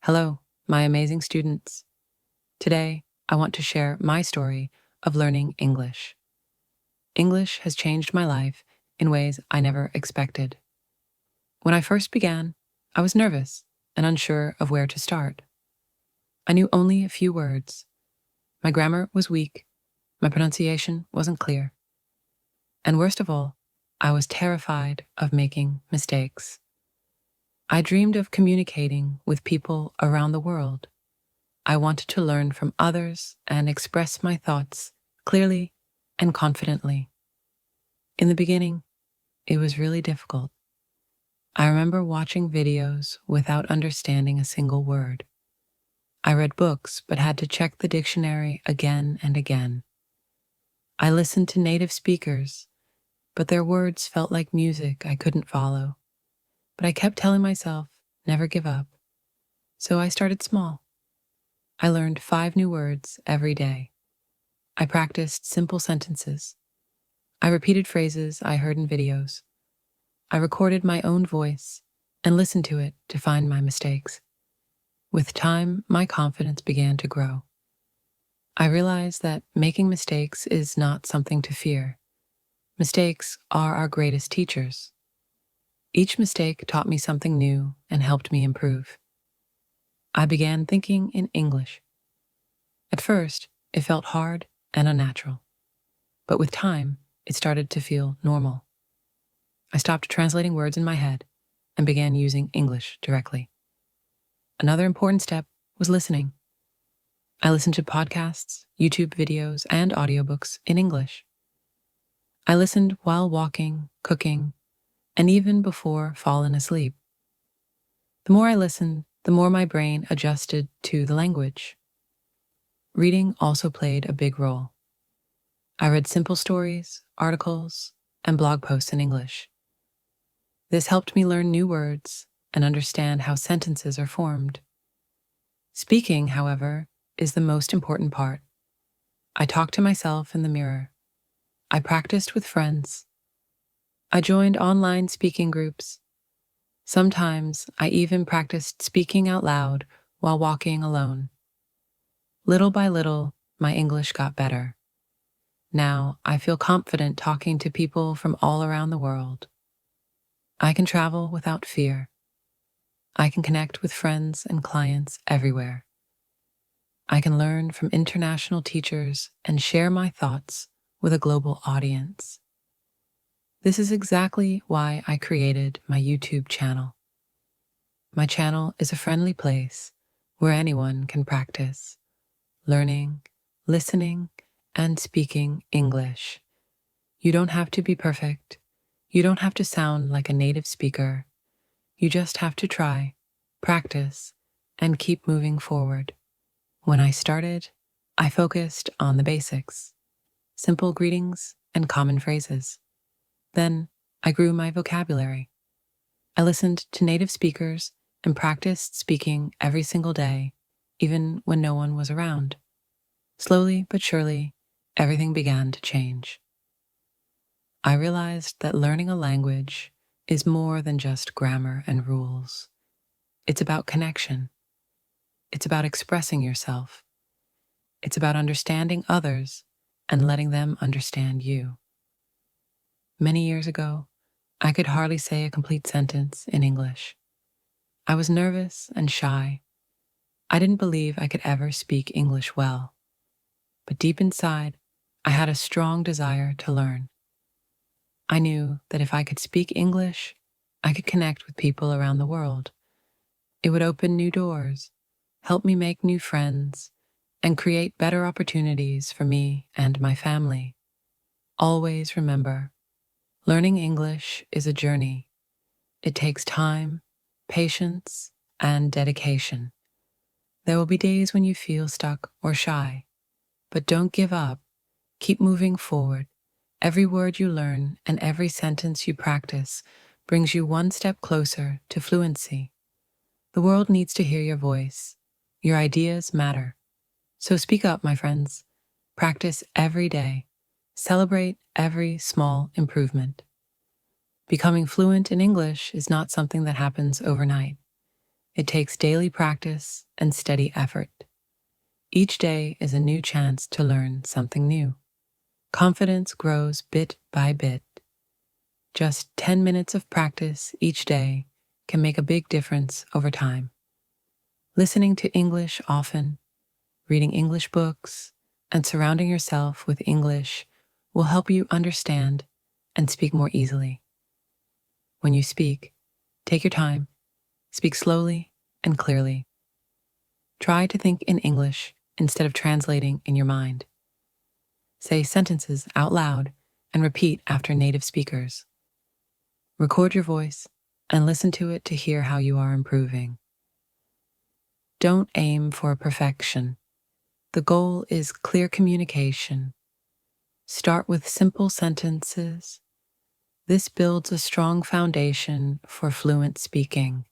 Hello, my amazing students. Today, I want to share my story of learning English. English has changed my life in ways I never expected. When I first began, I was nervous and unsure of where to start. I knew only a few words. My grammar was weak, my pronunciation wasn't clear. And worst of all, I was terrified of making mistakes. I dreamed of communicating with people around the world. I wanted to learn from others and express my thoughts clearly and confidently. In the beginning, it was really difficult. I remember watching videos without understanding a single word. I read books but had to check the dictionary again and again. I listened to native speakers, but their words felt like music I couldn't follow. But I kept telling myself, never give up. So I started small. I learned 5 new words every day. I practiced simple sentences. I repeated phrases I heard in videos. I recorded my own voice and listened to it to find my mistakes. With time, my confidence began to grow. I realized that making mistakes is not something to fear. Mistakes are our greatest teachers. Each mistake taught me something new and helped me improve. I began thinking in English. At first, it felt hard and unnatural. But with time, it started to feel normal. I stopped translating words in my head and began using English directly. Another important step was listening. I listened to podcasts, YouTube videos, and audiobooks in English. I listened while walking, cooking, and even before falling asleep. The more I listened, the more my brain adjusted to the language. Reading also played a big role. I read simple stories, articles, and blog posts in English. This helped me learn new words and understand how sentences are formed. Speaking, however, is the most important part. I talked to myself in the mirror. I practiced with friends. I joined online speaking groups. Sometimes I even practiced speaking out loud while walking alone. Little by little, my English got better. Now I feel confident talking to people from all around the world. I can travel without fear. I can connect with friends and clients everywhere. I can learn from international teachers and share my thoughts with a global audience. This is exactly why I created my YouTube channel. My channel is a friendly place where anyone can practice learning, listening, and speaking English. You don't have to be perfect. You don't have to sound like a native speaker. You just have to try, practice, and keep moving forward. When I started, I focused on the basics, simple greetings and common phrases. Then I grew my vocabulary. I listened to native speakers and practiced speaking every single day, even when no one was around. Slowly but surely, everything began to change. I realized that learning a language is more than just grammar and rules. It's about connection. It's about expressing yourself. It's about understanding others and letting them understand you. Many years ago, I could hardly say a complete sentence in English. I was nervous and shy. I didn't believe I could ever speak English well. But deep inside, I had a strong desire to learn. I knew that if I could speak English, I could connect with people around the world. It would open new doors, help me make new friends, and create better opportunities for me and my family. Always remember, learning English is a journey. It takes time, patience, and dedication. There will be days when you feel stuck or shy, but don't give up. Keep moving forward. Every word you learn and every sentence you practice brings you one step closer to fluency. The world needs to hear your voice. Your ideas matter. So speak up, my friends. Practice every day. Celebrate every small improvement. Becoming fluent in English is not something that happens overnight. It takes daily practice and steady effort. Each day is a new chance to learn something new. Confidence grows bit by bit. Just 10 minutes of practice each day can make a big difference over time. Listening to English often, reading English books, and surrounding yourself with English will help you understand and speak more easily. When you speak, take your time, speak slowly and clearly. Try to think in English instead of translating in your mind. Say sentences out loud and repeat after native speakers. Record your voice and listen to it to hear how you are improving. Don't aim for perfection. The goal is clear communication. Start with simple sentences. This builds a strong foundation for fluent speaking.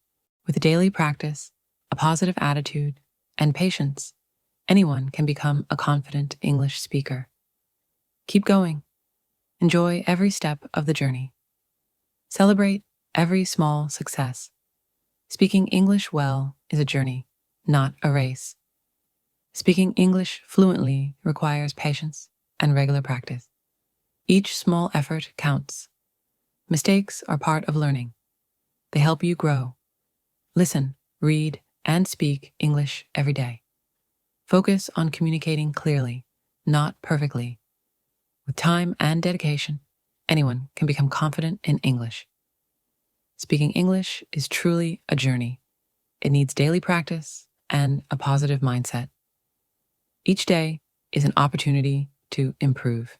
With daily practice, a positive attitude, and patience, anyone can become a confident English speaker. Keep going. Enjoy every step of the journey. Celebrate every small success. Speaking English well is a journey, not a race. Speaking English fluently requires patience and regular practice. Each small effort counts. Mistakes are part of learning. They help you grow. Listen, read, and speak English every day. Focus on communicating clearly, not perfectly. With time and dedication, anyone can become confident in English. Speaking English is truly a journey. It needs daily practice and a positive mindset. Each day is an opportunity to improve.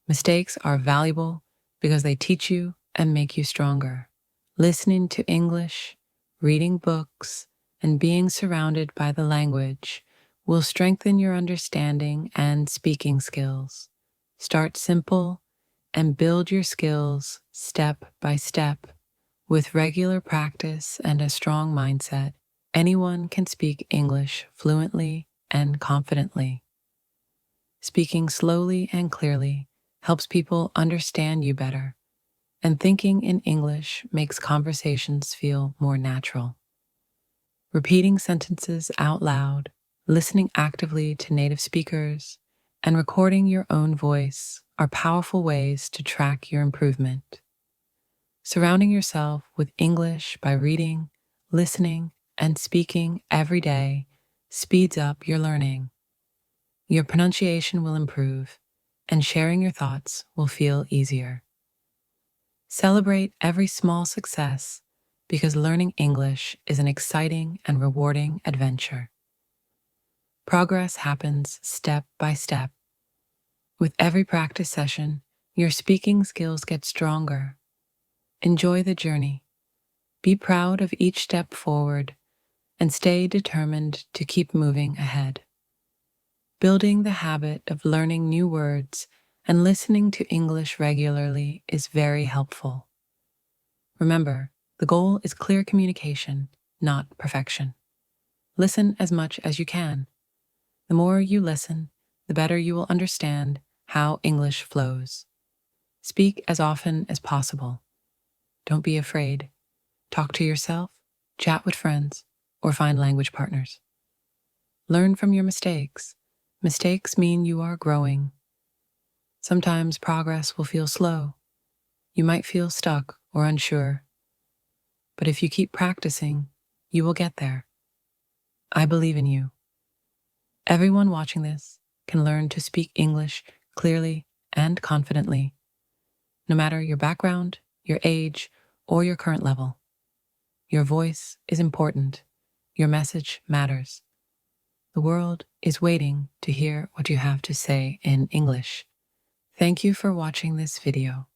Mistakes are valuable because they teach you and make you stronger. Listening to English, reading books, and being surrounded by the language will strengthen your understanding and speaking skills. Start simple and build your skills step by step. With regular practice and a strong mindset, anyone can speak English fluently and confidently. Speaking slowly and clearly helps people understand you better, and thinking in English makes conversations feel more natural. Repeating sentences out loud, listening actively to native speakers, and recording your own voice are powerful ways to track your improvement. Surrounding yourself with English by reading, listening, and speaking every day speeds up your learning. Your pronunciation will improve, and sharing your thoughts will feel easier. Celebrate every small success because learning English is an exciting and rewarding adventure. Progress happens step by step. With every practice session, your speaking skills get stronger. Enjoy the journey. Be proud of each step forward and stay determined to keep moving ahead. Building the habit of learning new words and listening to English regularly is very helpful. Remember, the goal is clear communication, not perfection. Listen as much as you can. The more you listen, the better you will understand how English flows. Speak as often as possible. Don't be afraid. Talk to yourself, chat with friends, or find language partners. Learn from your mistakes. Mistakes mean you are growing. Sometimes progress will feel slow. You might feel stuck or unsure. But if you keep practicing, you will get there. I believe in you. Everyone watching this can learn to speak English clearly and confidently, no matter your background, your age, or your current level. Your voice is important. Your message matters. The world is waiting to hear what you have to say in English. Thank you for watching this video.